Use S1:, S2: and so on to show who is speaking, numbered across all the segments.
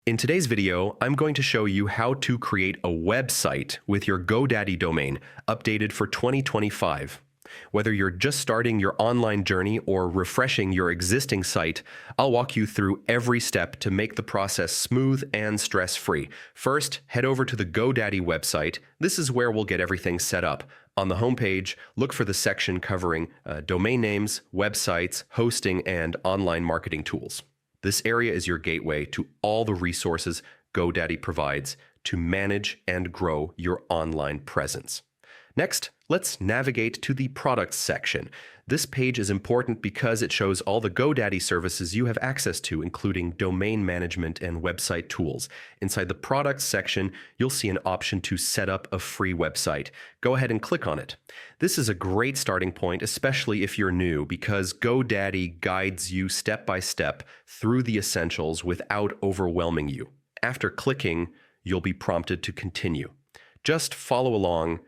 S1: In today's video, I'm going to show you how to create a website with your Godaddy domain updated for 2025. Whether you're just starting your online journey or refreshing your existing site, I'll walk you through every step to make the process smooth and stress-free. First, head over to the Godaddy website. This is where we'll get everything set up. On the homepage, look for the section covering domain names, websites, hosting, and online marketing tools. This area is your gateway to all the resources Godaddy provides to manage and grow your online presence. Next, let's navigate to the products section. This page is important because it shows all the Godaddy services you have access to, including domain management and website tools. Inside the products section, you'll see an option to set up a free website. Go ahead and click on it. This is a great starting point, especially if you're new, because Godaddy guides you step by step through the essentials without overwhelming you. After clicking, you'll be prompted to continue. Just follow along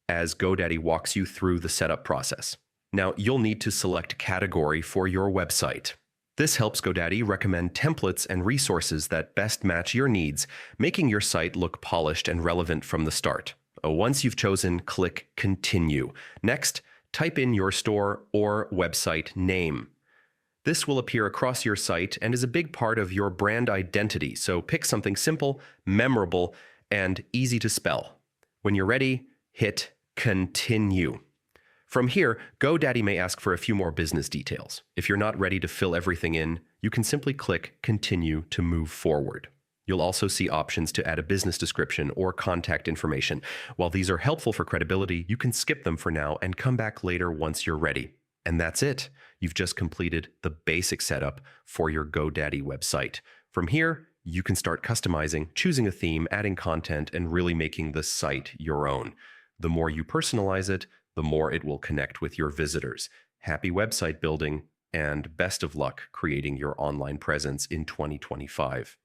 S1: as Godaddy walks you through the setup process. Now, you'll need to select a category for your website. This helps Godaddy recommend templates and resources that best match your needs, making your site look polished and relevant from the start. Once you've chosen, click Continue. Next, type in your store or website name. This will appear across your site and is a big part of your brand identity, so pick something simple, memorable, and easy to spell. When you're ready, hit Continue. From here, Godaddy may ask for a few more business details. If you're not ready to fill everything in, you can simply click Continue to move forward. You'll also see options to add a business description or contact information. While these are helpful for credibility, you can skip them for now and come back later once you're ready. And that's it. You've just completed the basic setup for your Godaddy website. From here, you can start customizing, choosing a theme, adding content, and really making the site your own. The more you personalize it, the more it will connect with your visitors. Happy website building, and best of luck creating your online presence in 2025.